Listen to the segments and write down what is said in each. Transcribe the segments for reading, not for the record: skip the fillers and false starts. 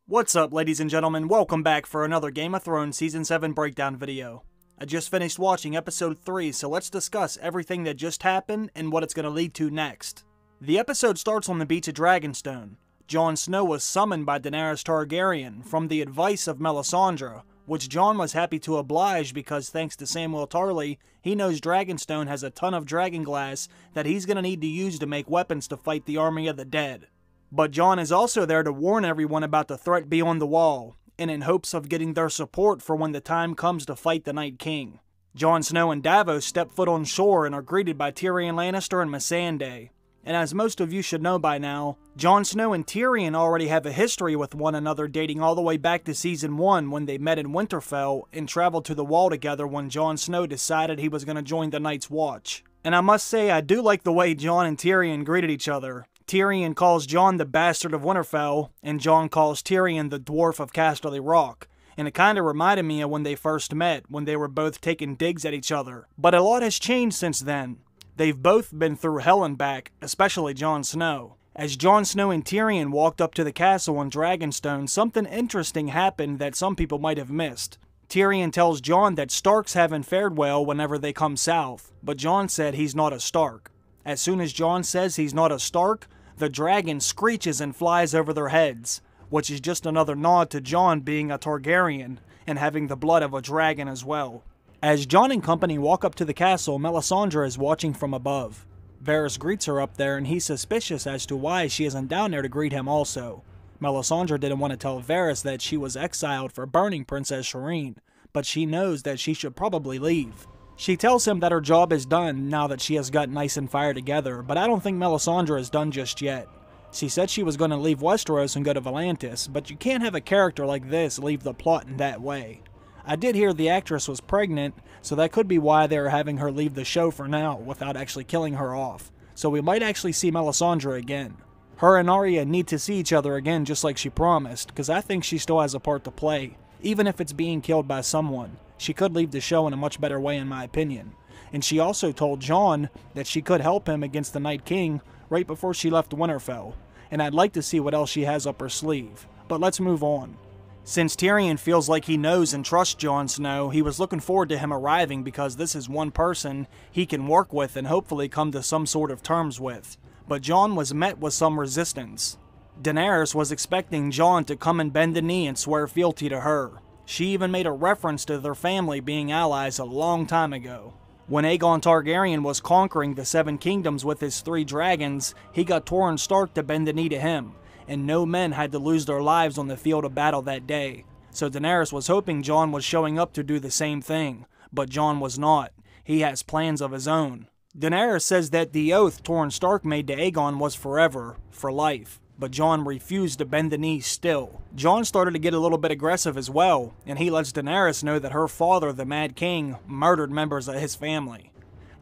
What's up, ladies and gentlemen? Welcome back for another Game of Thrones Season 7 breakdown video. I just finished watching Episode 3, so let's discuss everything that just happened and what it's going to lead to next. The episode starts on the Beat To Dragonstone. Jon Snow was summoned by Daenerys Targaryen from the advice of Melisandre, which Jon was happy to oblige because thanks to Samwell Tarly, he knows Dragonstone has a ton of dragonglass that he's going to need to use to make weapons to fight the army of the dead. But Jon is also there to warn everyone about the threat beyond the wall, and in hopes of getting their support for when the time comes to fight the Night King. Jon Snow and Davos step foot on shore and are greeted by Tyrion Lannister and Missandei. And as most of you should know by now, Jon Snow and Tyrion already have a history with one another dating all the way back to Season 1 when they met in Winterfell and traveled to the Wall together when Jon Snow decided he was going to join the Night's Watch. And I must say, I do like the way Jon and Tyrion greeted each other. Tyrion calls Jon the Bastard of Winterfell, and Jon calls Tyrion the Dwarf of Casterly Rock. And it kinda reminded me of when they first met, when they were both taking digs at each other. But a lot has changed since then. They've both been through hell and back, especially Jon Snow. As Jon Snow and Tyrion walked up to the castle on Dragonstone, something interesting happened that some people might have missed. Tyrion tells Jon that Starks haven't fared well whenever they come south, but Jon said he's not a Stark. As soon as Jon says he's not a Stark, the dragon screeches and flies over their heads, which is just another nod to Jon being a Targaryen and having the blood of a dragon as well. As Jon and company walk up to the castle, Melisandre is watching from above. Varys greets her up there and he's suspicious as to why she isn't down there to greet him also. Melisandre didn't want to tell Varys that she was exiled for burning Princess Shireen, but she knows that she should probably leave. She tells him that her job is done now that she has got Nice and Fire together, but I don't think Melisandre is done just yet. She said she was going to leave Westeros and go to Volantis, but you can't have a character like this leave the plot in that way. I did hear the actress was pregnant, so that could be why they are having her leave the show for now without actually killing her off. So we might actually see Melisandre again. Her and Arya need to see each other again just like she promised, because I think she still has a part to play, even if it's being killed by someone. She could leave the show in a much better way in my opinion. And she also told Jon that she could help him against the Night King right before she left Winterfell. And I'd like to see what else she has up her sleeve. But let's move on. Since Tyrion feels like he knows and trusts Jon Snow, he was looking forward to him arriving because this is one person he can work with and hopefully come to some sort of terms with. But Jon was met with some resistance. Daenerys was expecting Jon to come and bend the knee and swear fealty to her. She even made a reference to their family being allies a long time ago. When Aegon Targaryen was conquering the Seven Kingdoms with his 3 dragons, he got Torrhen Stark to bend the knee to him, and no men had to lose their lives on the field of battle that day. So Daenerys was hoping Jon was showing up to do the same thing, but Jon was not. He has plans of his own. Daenerys says that the oath Torrhen Stark made to Aegon was forever, for life. But Jon refused to bend the knee still. Jon started to get a little bit aggressive as well, and he lets Daenerys know that her father, the Mad King, murdered members of his family.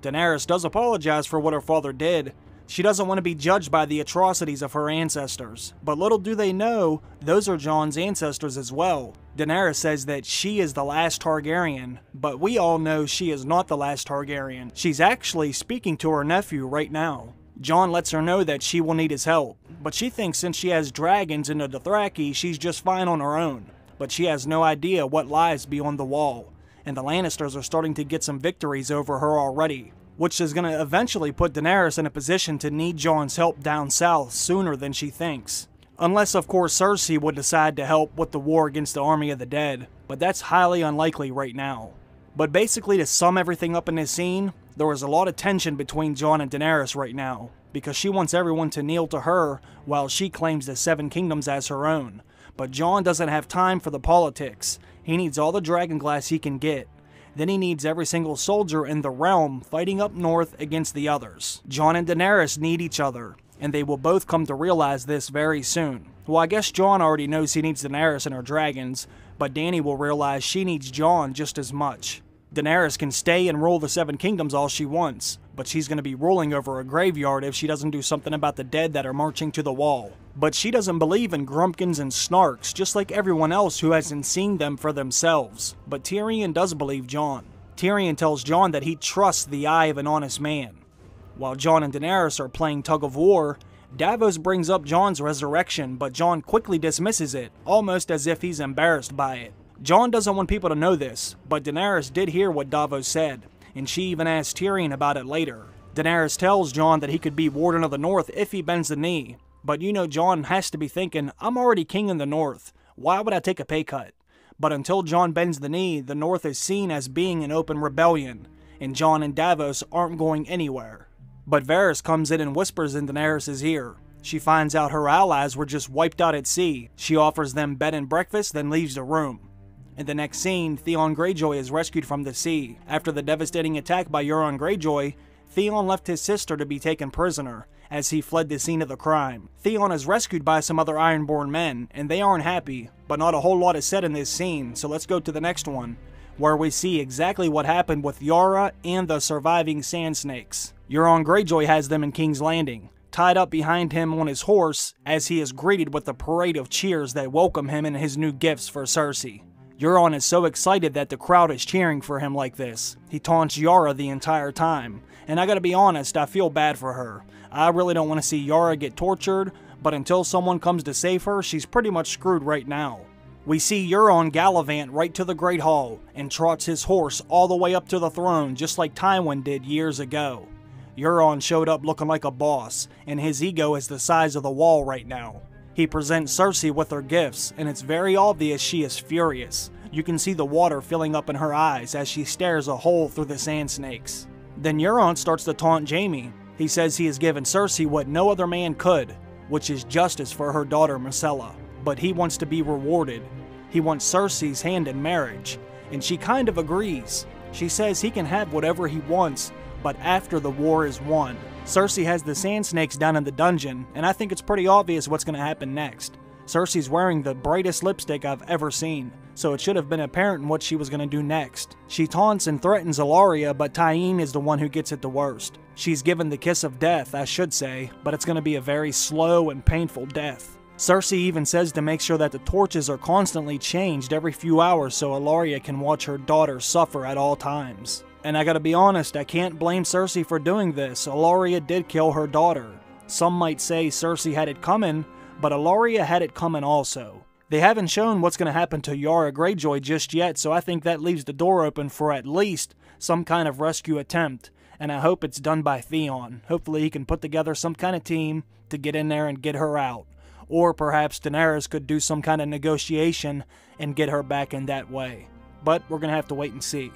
Daenerys does apologize for what her father did. She doesn't want to be judged by the atrocities of her ancestors, but little do they know, those are Jon's ancestors as well. Daenerys says that she is the last Targaryen, but we all know she is not the last Targaryen. She's actually speaking to her nephew right now. Jon lets her know that she will need his help, but she thinks since she has dragons in the Dothraki, she's just fine on her own. But she has no idea what lies beyond the wall, and the Lannisters are starting to get some victories over her already, which is going to eventually put Daenerys in a position to need Jon's help down south sooner than she thinks. Unless, of course, Cersei would decide to help with the war against the army of the dead, but that's highly unlikely right now. But basically, to sum everything up in this scene, there was a lot of tension between Jon and Daenerys right now, because she wants everyone to kneel to her while she claims the Seven Kingdoms as her own. But Jon doesn't have time for the politics. He needs all the dragonglass he can get. Then he needs every single soldier in the realm fighting up north against the others. Jon and Daenerys need each other, and they will both come to realize this very soon. Well, I guess Jon already knows he needs Daenerys and her dragons, but Dany will realize she needs Jon just as much. Daenerys can stay and rule the Seven Kingdoms all she wants, but she's going to be ruling over a graveyard if she doesn't do something about the dead that are marching to the wall. But she doesn't believe in Grumpkins and Snarks, just like everyone else who hasn't seen them for themselves. But Tyrion does believe Jon. Tyrion tells Jon that he trusts the eye of an honest man. While Jon and Daenerys are playing tug of war, Davos brings up Jon's resurrection, but Jon quickly dismisses it, almost as if he's embarrassed by it. Jon doesn't want people to know this, but Daenerys did hear what Davos said, and she even asked Tyrion about it later. Daenerys tells Jon that he could be Warden of the North if he bends the knee, but you know Jon has to be thinking, I'm already king in the North, why would I take a pay cut? But until Jon bends the knee, the North is seen as being an open rebellion, and Jon and Davos aren't going anywhere. But Varys comes in and whispers in Daenerys' ear. She finds out her allies were just wiped out at sea. She offers them bed and breakfast, then leaves the room. In the next scene, Theon Greyjoy is rescued from the sea. After the devastating attack by Euron Greyjoy, Theon left his sister to be taken prisoner, as he fled the scene of the crime. Theon is rescued by some other Ironborn men, and they aren't happy, but not a whole lot is said in this scene, so let's go to the next one, where we see exactly what happened with Yara and the surviving Sand Snakes. Euron Greyjoy has them in King's Landing, tied up behind him on his horse, as he is greeted with a parade of cheers that welcome him and his new gifts for Cersei. Euron is so excited that the crowd is cheering for him like this. He taunts Yara the entire time, and I gotta be honest, I feel bad for her. I really don't want to see Yara get tortured, but until someone comes to save her, she's pretty much screwed right now. We see Euron gallivant right to the Great Hall, and trots his horse all the way up to the throne just like Tywin did years ago. Euron showed up looking like a boss, and his ego is the size of the wall right now. He presents Cersei with her gifts, and it's very obvious she is furious. You can see the water filling up in her eyes as she stares a hole through the sand snakes. Then Euron starts to taunt Jaime. He says he has given Cersei what no other man could, which is justice for her daughter Myrcella. But he wants to be rewarded. He wants Cersei's hand in marriage, and she kind of agrees. She says he can have whatever he wants, but after the war is won. Cersei has the sand snakes down in the dungeon, and I think it's pretty obvious what's going to happen next. Cersei's wearing the brightest lipstick I've ever seen, so it should have been apparent what she was going to do next. She taunts and threatens Ellaria, but Tyene is the one who gets it the worst. She's given the kiss of death, I should say, but it's going to be a very slow and painful death. Cersei even says to make sure that the torches are constantly changed every few hours so Ellaria can watch her daughter suffer at all times. And I gotta be honest, I can't blame Cersei for doing this. Ellaria did kill her daughter. Some might say Cersei had it coming, but Ellaria had it coming also. They haven't shown what's going to happen to Yara Greyjoy just yet, so I think that leaves the door open for at least some kind of rescue attempt, and I hope it's done by Theon. Hopefully he can put together some kind of team to get in there and get her out. Or perhaps Daenerys could do some kind of negotiation and get her back in that way. But we're going to have to wait and see.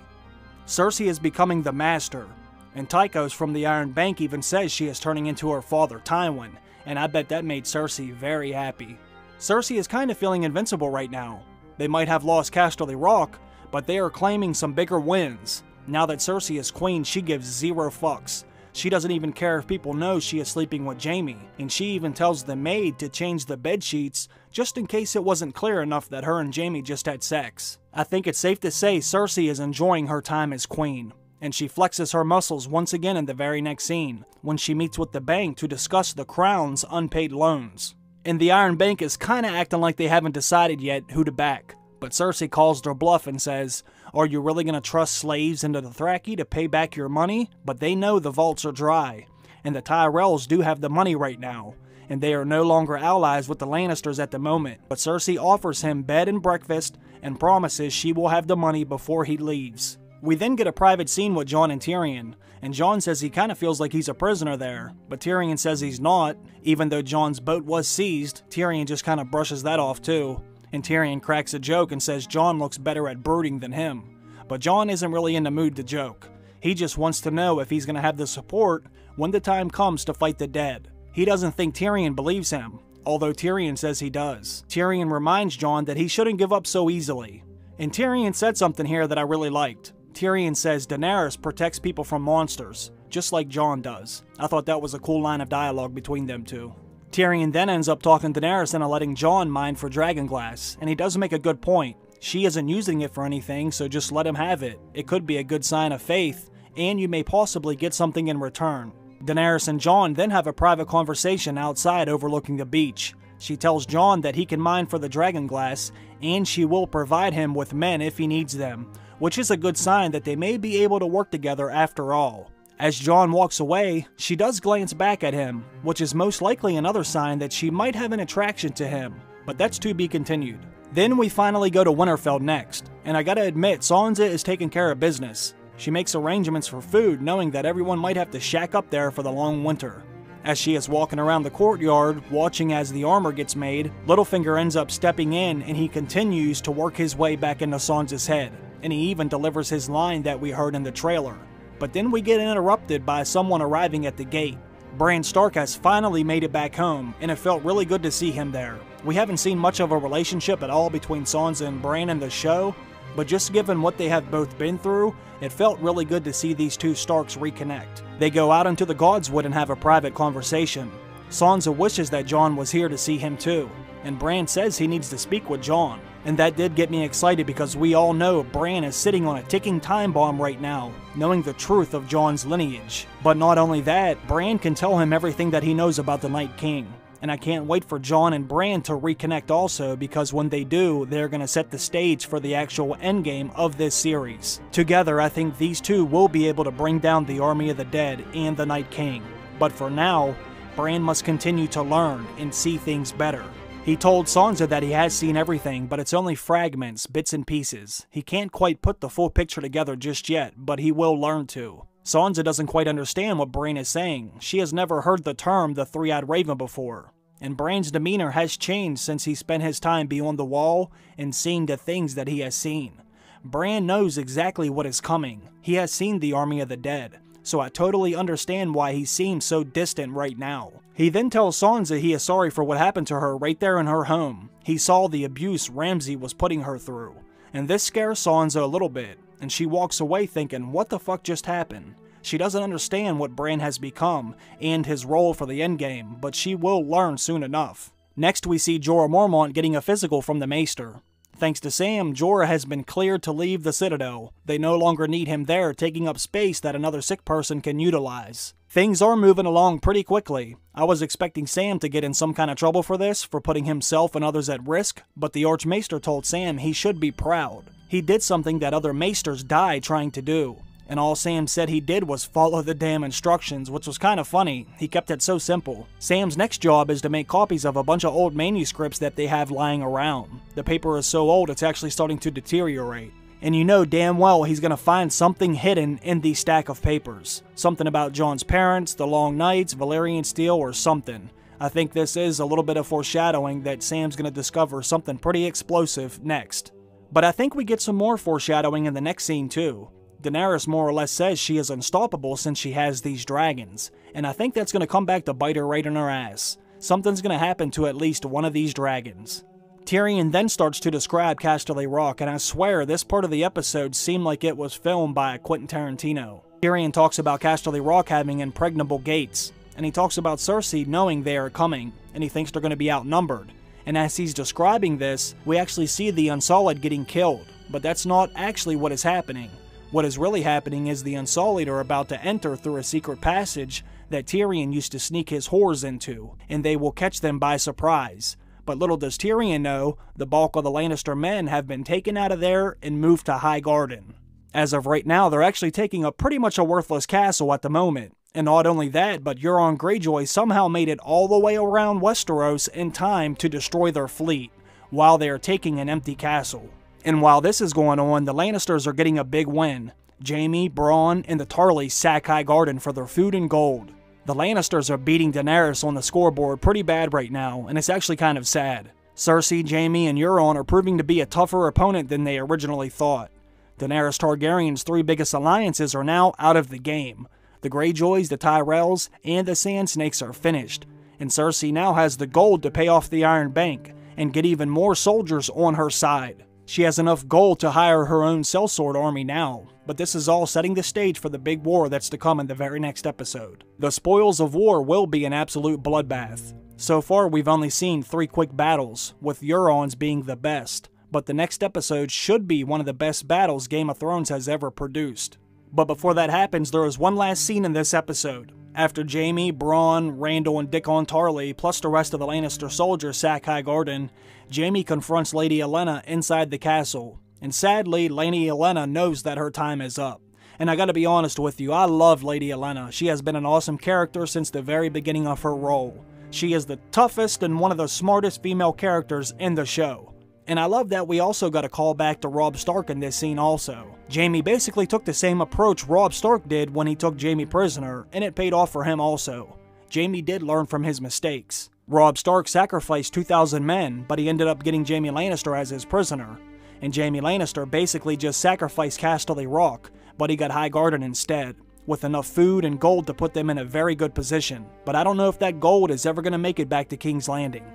Cersei is becoming the Master, and Tychos from the Iron Bank even says she is turning into her father Tywin, and I bet that made Cersei very happy. Cersei is kind of feeling invincible right now. They might have lost Casterly Rock, but they are claiming some bigger wins. Now that Cersei is queen, she gives zero fucks. She doesn't even care if people know she is sleeping with Jaime, and she even tells the maid to change the bed sheets just in case it wasn't clear enough that her and Jaime just had sex. I think it's safe to say Cersei is enjoying her time as queen, and she flexes her muscles once again in the very next scene, when she meets with the bank to discuss the Crown's unpaid loans. And the Iron Bank is kinda acting like they haven't decided yet who to back, but Cersei calls their bluff and says, "Are you really gonna trust slaves into the Dothraki to pay back your money?" But they know the vaults are dry, and the Tyrells do have the money right now, and they are no longer allies with the Lannisters at the moment. But Cersei offers him bed and breakfast and promises she will have the money before he leaves. We then get a private scene with Jon and Tyrion, and Jon says he kinda feels like he's a prisoner there, but Tyrion says he's not. Even though Jon's boat was seized, Tyrion just kinda brushes that off too. And Tyrion cracks a joke and says Jon looks better at brooding than him. But Jon isn't really in the mood to joke. He just wants to know if he's going to have the support when the time comes to fight the dead. He doesn't think Tyrion believes him, although Tyrion says he does. Tyrion reminds Jon that he shouldn't give up so easily. And Tyrion said something here that I really liked. Tyrion says Daenerys protects people from monsters, just like Jon does. I thought that was a cool line of dialogue between them two. Tyrion then ends up talking Daenerys into letting Jon mine for dragonglass, and he does make a good point. She isn't using it for anything, so just let him have it. It could be a good sign of faith, and you may possibly get something in return. Daenerys and Jon then have a private conversation outside overlooking the beach. She tells Jon that he can mine for the dragonglass, and she will provide him with men if he needs them, which is a good sign that they may be able to work together after all. As Jon walks away, she does glance back at him, which is most likely another sign that she might have an attraction to him, but that's to be continued. Then we finally go to Winterfell next, and I gotta admit, Sansa is taking care of business. She makes arrangements for food, knowing that everyone might have to shack up there for the long winter. As she is walking around the courtyard, watching as the armor gets made, Littlefinger ends up stepping in and he continues to work his way back into Sansa's head, and he even delivers his line that we heard in the trailer. But then we get interrupted by someone arriving at the gate. Bran Stark has finally made it back home, and it felt really good to see him there. We haven't seen much of a relationship at all between Sansa and Bran in the show, but just given what they have both been through, it felt really good to see these two Starks reconnect. They go out into the Godswood and have a private conversation. Sansa wishes that Jon was here to see him too, and Bran says he needs to speak with Jon. And that did get me excited because we all know Bran is sitting on a ticking time bomb right now, knowing the truth of Jon's lineage. But not only that, Bran can tell him everything that he knows about the Night King. And I can't wait for Jon and Bran to reconnect also, because when they do, they're going to set the stage for the actual endgame of this series. Together, I think these two will be able to bring down the Army of the Dead and the Night King. But for now, Bran must continue to learn and see things better. He told Sansa that he has seen everything, but it's only fragments, bits and pieces. He can't quite put the full picture together just yet, but he will learn to. Sansa doesn't quite understand what Bran is saying. She has never heard the term the Three-Eyed Raven before. And Bran's demeanor has changed since he spent his time beyond the wall and seeing the things that he has seen. Bran knows exactly what is coming. He has seen the Army of the Dead, so I totally understand why he seems so distant right now. He then tells Sansa he is sorry for what happened to her right there in her home. He saw the abuse Ramsay was putting her through, and this scares Sansa a little bit, and she walks away thinking, what the fuck just happened? She doesn't understand what Bran has become and his role for the endgame, but she will learn soon enough. Next we see Jorah Mormont getting a physical from the Maester. Thanks to Sam, Jorah has been cleared to leave the Citadel. They no longer need him there, taking up space that another sick person can utilize. Things are moving along pretty quickly. I was expecting Sam to get in some kind of trouble for this, for putting himself and others at risk, but the Archmaester told Sam he should be proud. He did something that other Maesters died trying to do. And all Sam said he did was follow the damn instructions, which was kind of funny. He kept it so simple. Sam's next job is to make copies of a bunch of old manuscripts that they have lying around. The paper is so old it's actually starting to deteriorate. And you know damn well he's going to find something hidden in the stack of papers. Something about Jon's parents, the Long Nights, Valyrian Steel, or something. I think this is a little bit of foreshadowing that Sam's going to discover something pretty explosive next. But I think we get some more foreshadowing in the next scene too. Daenerys more or less says she is unstoppable since she has these dragons, and I think that's going to come back to bite her right in her ass. Something's going to happen to at least one of these dragons. Tyrion then starts to describe Casterly Rock, and I swear this part of the episode seemed like it was filmed by Quentin Tarantino. Tyrion talks about Casterly Rock having impregnable gates, and he talks about Cersei knowing they are coming, and he thinks they're going to be outnumbered. And as he's describing this, we actually see the Unsullied getting killed, but that's not actually what is happening. What is really happening is the Unsullied are about to enter through a secret passage that Tyrion used to sneak his whores into, and they will catch them by surprise. But little does Tyrion know, the bulk of the Lannister men have been taken out of there and moved to High Garden. As of right now, they're actually taking up pretty much a worthless castle at the moment. And not only that, but Euron Greyjoy somehow made it all the way around Westeros in time to destroy their fleet, while they are taking an empty castle. And while this is going on, the Lannisters are getting a big win. Jaime, Bronn, and the Tarleys sack High Garden for their food and gold. The Lannisters are beating Daenerys on the scoreboard pretty bad right now, and it's actually kind of sad. Cersei, Jaime, and Euron are proving to be a tougher opponent than they originally thought. Daenerys Targaryen's three biggest alliances are now out of the game. The Greyjoys, the Tyrells, and the Sand Snakes are finished, and Cersei now has the gold to pay off the Iron Bank and get even more soldiers on her side. She has enough gold to hire her own sellsword army now, but this is all setting the stage for the big war that's to come in the very next episode. The spoils of war will be an absolute bloodbath. So far we've only seen 3 quick battles, with Euron's being the best, but the next episode should be one of the best battles Game of Thrones has ever produced. But before that happens, there is one last scene in this episode. After Jaime, Bronn, Randall, and Dickon Tarley, plus the rest of the Lannister soldiers sack High Garden, Jaime confronts Lady Olenna inside the castle. And sadly, Lady Olenna knows that her time is up. And I gotta be honest with you, I love Lady Olenna. She has been an awesome character since the very beginning of her role. She is the toughest and one of the smartest female characters in the show. And I love that we also got a call back to Robb Stark in this scene also. Jaime basically took the same approach Robb Stark did when he took Jaime prisoner, and it paid off for him also. Jaime did learn from his mistakes. Robb Stark sacrificed 2,000 men, but he ended up getting Jaime Lannister as his prisoner. And Jaime Lannister basically just sacrificed Casterly Rock, but he got Highgarden instead, with enough food and gold to put them in a very good position. But I don't know if that gold is ever going to make it back to King's Landing.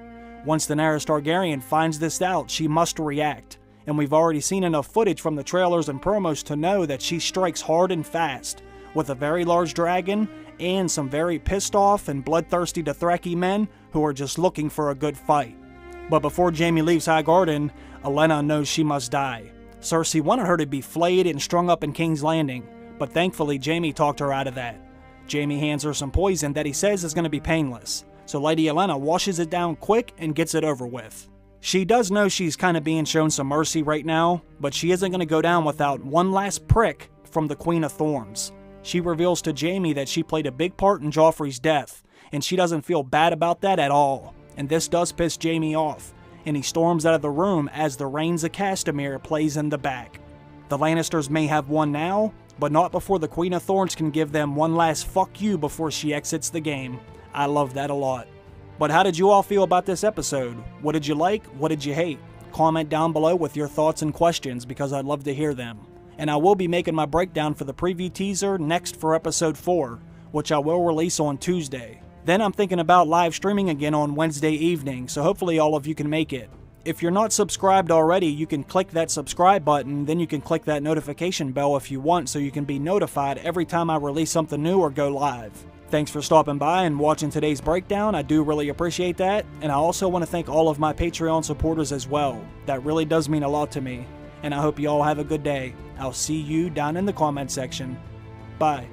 Once Daenerys Targaryen finds this out, she must react, and we've already seen enough footage from the trailers and promos to know that she strikes hard and fast, with a very large dragon and some very pissed off and bloodthirsty Dothraki men who are just looking for a good fight. But before Jaime leaves Highgarden, Olenna knows she must die. Cersei wanted her to be flayed and strung up in King's Landing, but thankfully Jaime talked her out of that. Jaime hands her some poison that he says is going to be painless, so Lady Olenna washes it down quick and gets it over with. She does know she's kind of being shown some mercy right now, but she isn't going to go down without one last prick from the Queen of Thorns. She reveals to Jaime that she played a big part in Joffrey's death, and she doesn't feel bad about that at all. And this does piss Jaime off, and he storms out of the room as the Rains of Castamere plays in the back. The Lannisters may have won now, but not before the Queen of Thorns can give them one last fuck you before she exits the game. I love that a lot. But how did you all feel about this episode? What did you like? What did you hate? Comment down below with your thoughts and questions because I'd love to hear them. And I will be making my breakdown for the preview teaser next for episode 4, which I will release on Tuesday. Then I'm thinking about live streaming again on Wednesday evening, so hopefully all of you can make it. If you're not subscribed already, you can click that subscribe button, then you can click that notification bell if you want so you can be notified every time I release something new or go live. Thanks for stopping by and watching today's breakdown. I do really appreciate that, and I also want to thank all of my Patreon supporters as well. That really does mean a lot to me, and I hope you all have a good day. I'll see you down in the comment section. Bye.